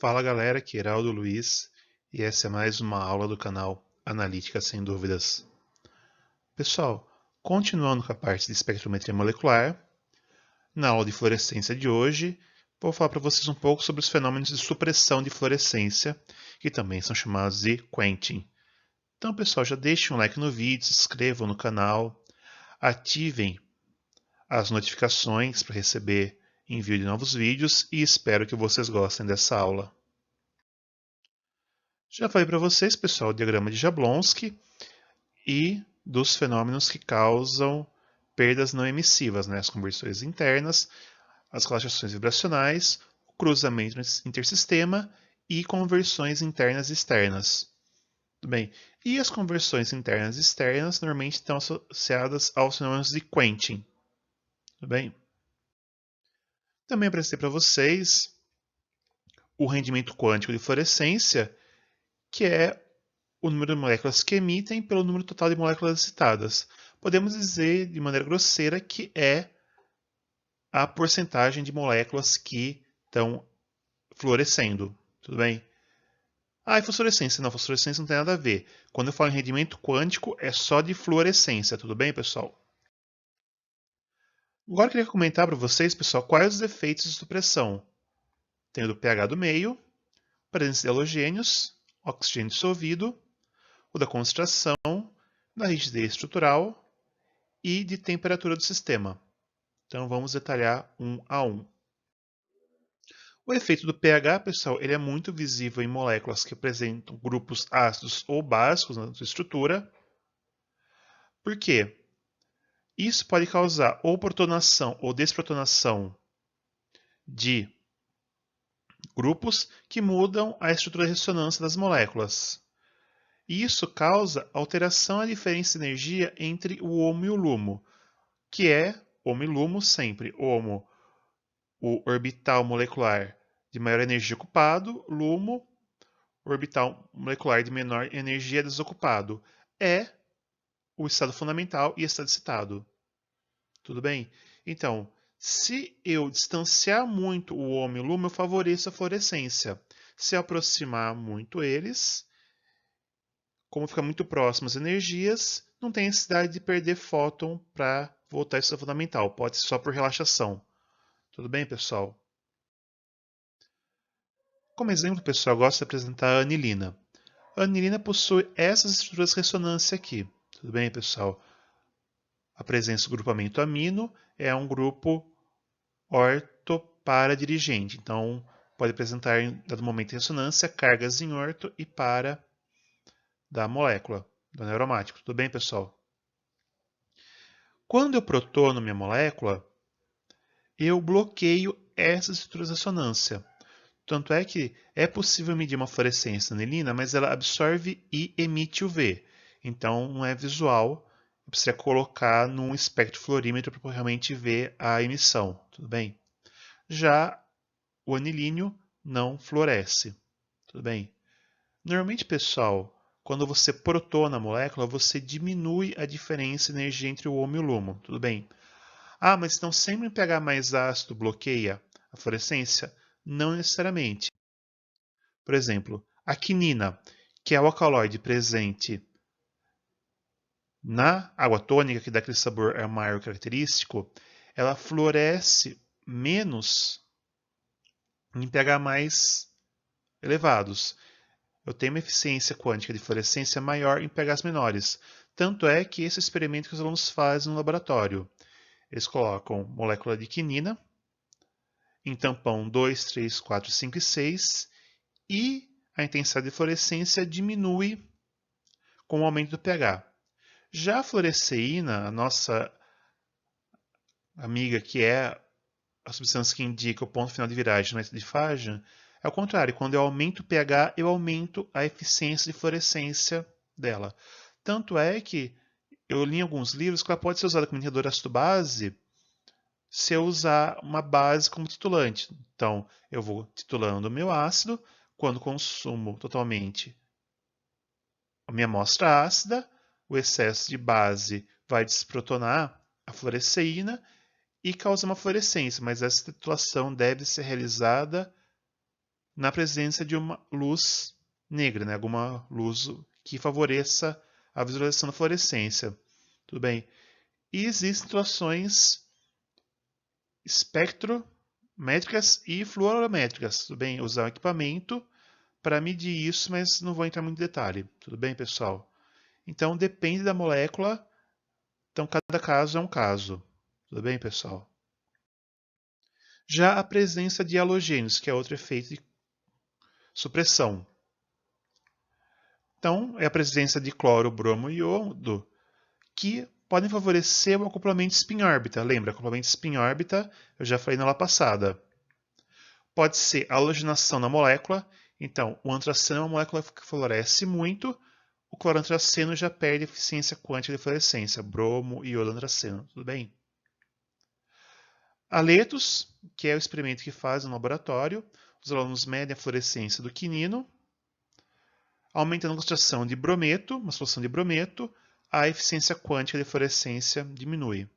Fala galera, aqui é Heraldo Luiz e essa é mais uma aula do canal Analítica Sem Dúvidas. Pessoal, continuando com a parte de espectrometria molecular, na aula de fluorescência de hoje, vou falar para vocês um pouco sobre os fenômenos de supressão de fluorescência, que também são chamados de quenching. Então, pessoal, já deixem um like no vídeo, se inscrevam no canal, ativem as notificações para receber envio de novos vídeos e espero que vocês gostem dessa aula. Já falei para vocês, pessoal, o diagrama de Jablonski e dos fenômenos que causam perdas não emissivas, né? As conversões internas, as relaxações vibracionais, o cruzamento intersistema e conversões internas e externas. Tudo bem? E as conversões internas e externas normalmente estão associadas aos fenômenos de quenching. Tudo bem? Também apresentei para vocês o rendimento quântico de fluorescência, que é o número de moléculas que emitem pelo número total de moléculas excitadas. Podemos dizer, de maneira grosseira, que é a porcentagem de moléculas que estão fluorescendo. Tudo bem? Ah, e fosforescência? Não, fosforescência não tem nada a ver. Quando eu falo em rendimento quântico, é só de fluorescência. Tudo bem, pessoal? Agora eu queria comentar para vocês, pessoal, quais os efeitos de supressão. Tem o do pH do meio, presença de halogênios, oxigênio dissolvido, o da concentração, da rigidez estrutural e de temperatura do sistema. Então vamos detalhar um a um. O efeito do pH, pessoal, ele é muito visível em moléculas que apresentam grupos ácidos ou básicos na sua estrutura. Por quê? Isso pode causar ou protonação ou desprotonação de grupos que mudam a estrutura de ressonância das moléculas. E isso causa alteração à diferença de energia entre o HOMO e o LUMO, que é HOMO e LUMO sempre. HOMO, o orbital molecular de maior energia ocupado, LUMO, orbital molecular de menor energia desocupado. É o estado fundamental e estado excitado. Tudo bem? Então, se eu distanciar muito o HOMO e o LUMO, eu favoreço a fluorescência. Se eu aproximar muito eles, como fica muito próximo as energias, não tem necessidade de perder fóton para voltar ao estado fundamental. Pode ser só por relaxação. Tudo bem, pessoal? Como exemplo, pessoal, eu gosto de apresentar a anilina. A anilina possui essas estruturas de ressonância aqui. Tudo bem, pessoal? A presença do grupamento amino é um grupo orto-para-dirigente. Então, pode apresentar, em dado momento de ressonância, cargas em orto e para da molécula, do aromático. Tudo bem, pessoal? Quando eu protono minha molécula, eu bloqueio essas estruturas de ressonância. Tanto é que é possível medir uma fluorescência na anilina, mas ela absorve e emite UV. Então, não é visual. Eu precisaria colocar num espectrofluorímetro para realmente ver a emissão. Tudo bem? Já o anilínio não fluoresce. Tudo bem? Normalmente, pessoal, quando você protona a molécula, você diminui a diferença de energia entre o HOMO e o LUMO. Tudo bem? Ah, mas então sempre em pH mais ácido bloqueia a fluorescência? Não necessariamente. Por exemplo, a quinina, que é o alcaloide presente na água tônica, que dá aquele sabor amargo característico, ela fluoresce menos em pH mais elevados. Eu tenho uma eficiência quântica de fluorescência maior em pHs menores. Tanto é que esse experimento que os alunos fazem no laboratório. Eles colocam molécula de quinina em tampão 2, 3, 4, 5 e 6 e a intensidade de fluorescência diminui com o aumento do pH. Já a fluoresceína, a nossa amiga que é a substância que indica o ponto final de viragem do método de Fajan, é o contrário. Quando eu aumento o pH, eu aumento a eficiência de fluorescência dela. Tanto é que eu li em alguns livros que ela pode ser usada como inibidor ácido-base se eu usar uma base como titulante. Então, eu vou titulando o meu ácido, quando consumo totalmente a minha amostra ácida, o excesso de base vai desprotonar a fluoresceína e causar uma fluorescência, mas essa titulação deve ser realizada na presença de uma luz negra, né? Alguma luz que favoreça a visualização da fluorescência. Tudo bem? E existem situações espectrométricas e fluorométricas. Tudo bem? Usar um equipamento para medir isso, mas não vou entrar muito em detalhe. Tudo bem, pessoal? Então, depende da molécula. Então, cada caso é um caso. Tudo bem, pessoal? Já a presença de halogênios, que é outro efeito de supressão. Então, é a presença de cloro, bromo e iodo, que podem favorecer o acoplamento spin-órbita. Lembra, acoplamento spin-órbita, eu já falei na aula passada. Pode ser halogenação na molécula. Então, o antraceno é uma molécula que fluoresce muito, o clorantraceno já perde eficiência quântica de fluorescência, bromo, iodo, antraceno, tudo bem? Haletos, que é o experimento que faz no laboratório, os alunos medem a fluorescência do quinino, aumentando a concentração de brometo, uma solução de brometo, a eficiência quântica de fluorescência diminui.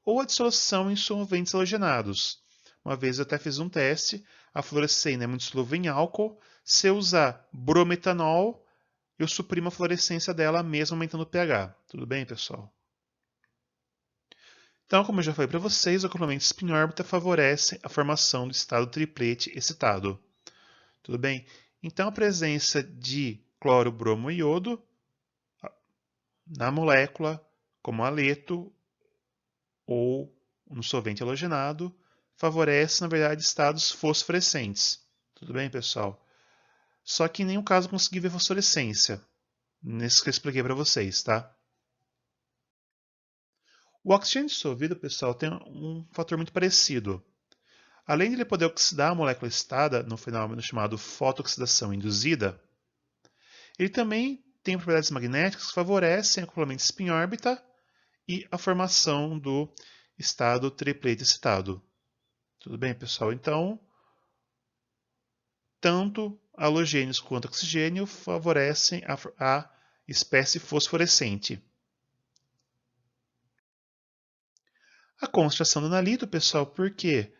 Ou a dissolução em solventes halogenados. Uma vez eu até fiz um teste, a fluorescência é muito solúvel em álcool, se eu usar brometanol, eu suprimo a fluorescência dela mesmo aumentando o pH. Tudo bem, pessoal? Então, como eu já falei para vocês, o acoplamento spin-órbita favorece a formação do estado triplete excitado. Tudo bem? Então, a presença de cloro, bromo e iodo na molécula, como haleto ou no solvente halogenado, favorece, na verdade, estados fosforescentes. Tudo bem, pessoal? Só que em nenhum caso consegui ver fosforescência, nesse que eu expliquei para vocês, tá? O oxigênio dissolvido, pessoal, tem um fator muito parecido. Além de ele poder oxidar a molécula excitada no fenômeno chamado fotooxidação induzida, ele também tem propriedades magnéticas que favorecem o acoplamento spin-órbita e a formação do estado triplete excitado. Tudo bem, pessoal? Então, tanto halogênios quanto oxigênio favorecem a espécie fosforescente. A concentração do analito, pessoal, por quê?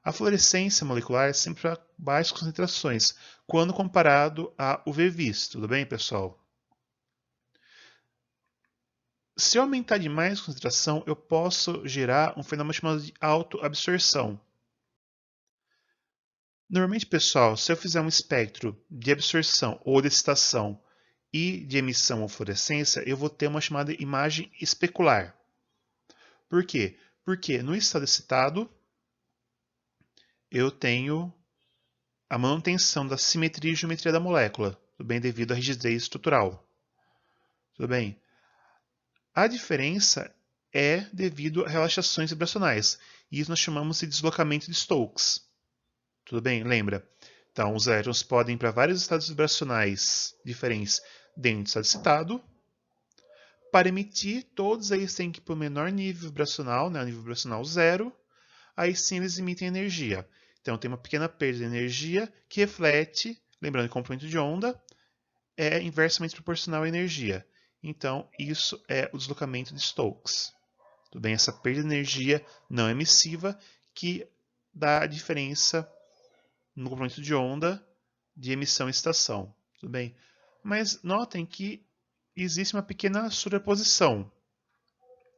A fluorescência molecular é sempre a baixas concentrações, quando comparado a UV-Vis. Tudo bem, pessoal? Se eu aumentar demais a concentração, eu posso gerar um fenômeno chamado de autoabsorção. Normalmente, pessoal, se eu fizer um espectro de absorção ou de excitação e de emissão ou fluorescência, eu vou ter uma chamada imagem especular. Por quê? Porque no estado excitado, eu tenho a manutenção da simetria e geometria da molécula, tudo bem? Devido à rigidez estrutural. Tudo bem? A diferença é devido a relaxações vibracionais. E isso nós chamamos de deslocamento de Stokes. Tudo bem? Lembra? Então, os elétrons podem ir para vários estados vibracionais diferentes dentro do estado excitado. Para emitir, todos eles têm que ir para o menor nível vibracional, né, o nível vibracional 0. Aí sim eles emitem energia. Então, tem uma pequena perda de energia que reflete, lembrando que o comprimento de onda é inversamente proporcional à energia. Então, isso é o deslocamento de Stokes. Tudo bem? Essa perda de energia não emissiva que dá a diferença no comprimento de onda de emissão e excitação. Tudo bem? Mas notem que existe uma pequena sobreposição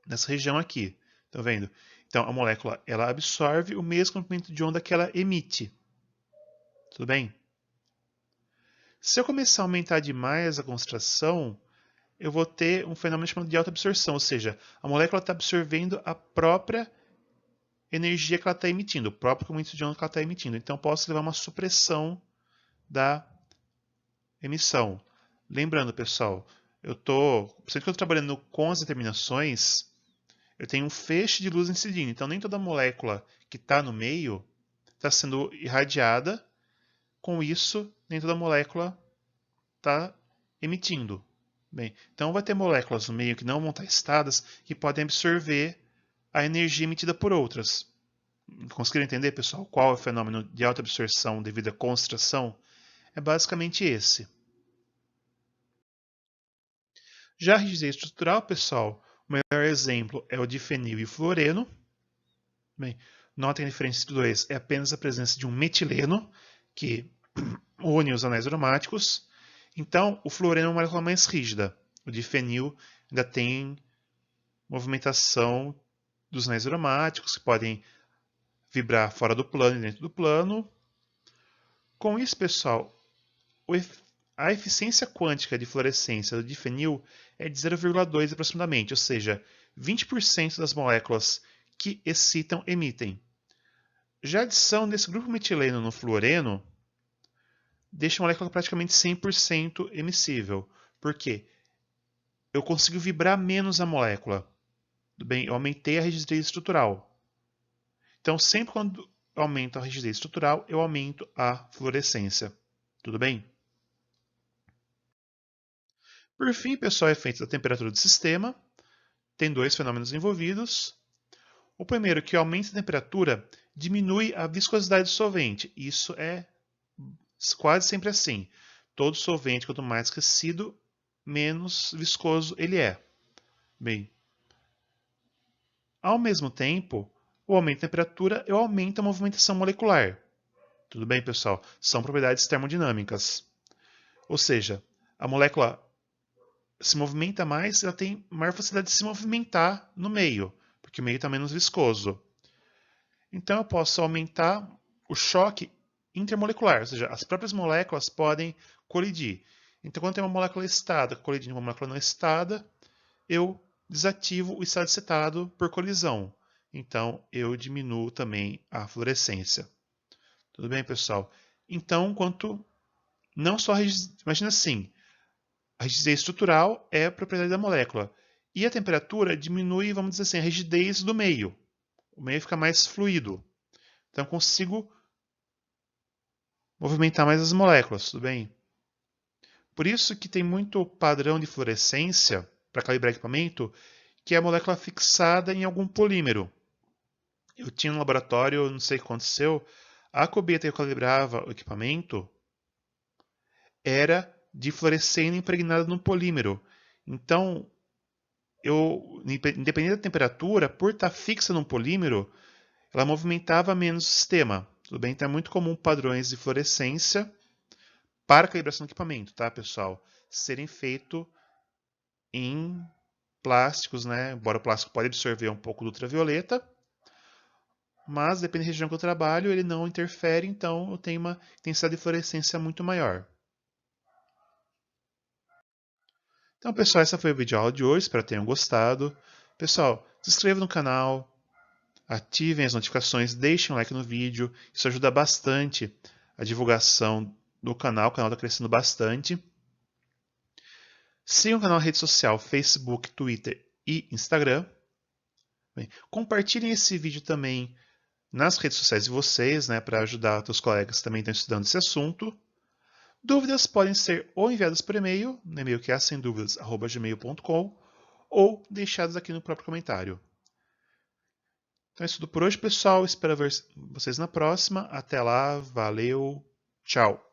nessa região aqui. Estão vendo? Então, a molécula ela absorve o mesmo comprimento de onda que ela emite. Tudo bem? Se eu começar a aumentar demais a concentração, eu vou ter um fenômeno chamado de autoabsorção, ou seja, a molécula está absorvendo a própria energia que ela está emitindo, o próprio comprimento de onda que ela está emitindo. Então, posso levar uma supressão da emissão. Lembrando, pessoal, sempre que eu estou trabalhando com as determinações, eu tenho um feixe de luz incidindo. Então, nem toda molécula que está no meio está sendo irradiada. Com isso, nem toda molécula está emitindo. Bem, então, vai ter moléculas no meio que não vão estar excitadas que podem absorver a energia emitida por outras. Conseguiram entender, pessoal, qual é o fenômeno de autoabsorção devido à concentração? É basicamente esse. Já a rigidez estrutural, pessoal, o melhor exemplo é o de fenil e fluoreno. Bem, notem a diferença entre os dois, é apenas a presença de um metileno, que une os anéis aromáticos. Então, o fluoreno é uma molécula mais rígida. O difenil ainda tem movimentação dos anéis aromáticos, que podem vibrar fora do plano e dentro do plano. Com isso, pessoal, a eficiência quântica de fluorescência do difenil é de 0,2 aproximadamente, ou seja, 20% das moléculas que excitam emitem. Já a adição desse grupo metileno no fluoreno deixa a molécula praticamente 100% emissível. Por quê? Eu consigo vibrar menos a molécula. Tudo bem? Eu aumentei a rigidez estrutural. Então, sempre quando eu aumento a rigidez estrutural, eu aumento a fluorescência. Tudo bem? Por fim, pessoal, efeitos da temperatura do sistema. Tem dois fenômenos envolvidos. O primeiro, que o aumento da temperatura diminui a viscosidade do solvente. Isso é quase sempre assim. Todo solvente, quanto mais aquecido, menos viscoso ele é. Bem, ao mesmo tempo, o aumento da temperatura aumenta a movimentação molecular. Tudo bem, pessoal? São propriedades termodinâmicas. Ou seja, a molécula se movimenta mais, ela tem maior facilidade de se movimentar no meio, porque o meio está menos viscoso. Então eu posso aumentar o choque intermolecular, ou seja, as próprias moléculas podem colidir. Então quando tem uma molécula estada colidindo com uma molécula não estada, eu desativo o estado excitado por colisão. Então eu diminuo também a fluorescência. Tudo bem, pessoal? Então, não só a rigidez, imagina assim, a rigidez estrutural é a propriedade da molécula. E a temperatura diminui, vamos dizer assim, a rigidez do meio. O meio fica mais fluido. Então eu consigo movimentar mais as moléculas, tudo bem? Por isso que tem muito padrão de fluorescência para calibrar equipamento, que é a molécula fixada em algum polímero. Eu tinha no laboratório, não sei o que aconteceu, a cubeta que eu calibrava o equipamento era de fluorescência impregnada no polímero. Então, independente da temperatura, por estar fixa no polímero, ela movimentava menos o sistema. Tudo bem? Então é muito comum padrões de fluorescência para calibração do equipamento, tá, pessoal? Serem feitos em plásticos, né? Embora o plástico pode absorver um pouco do ultravioleta, mas dependendo da região que eu trabalho, ele não interfere, então eu tenho uma intensidade de fluorescência muito maior. Então, pessoal, essa foi a videoaula de hoje, espero que tenham gostado. Pessoal, se inscrevam no canal, ativem as notificações, deixem um like no vídeo, isso ajuda bastante a divulgação do canal, o canal está crescendo bastante. Sigam o canal na rede social, Facebook, Twitter e Instagram. Bem, compartilhem esse vídeo também nas redes sociais de vocês, né, para ajudar os colegas que também estão estudando esse assunto. Dúvidas podem ser ou enviadas por e-mail, no e-mail que é semduvidas@gmail.com, ou deixadas aqui no próprio comentário. Então é isso tudo por hoje, pessoal. Espero ver vocês na próxima. Até lá, valeu, tchau!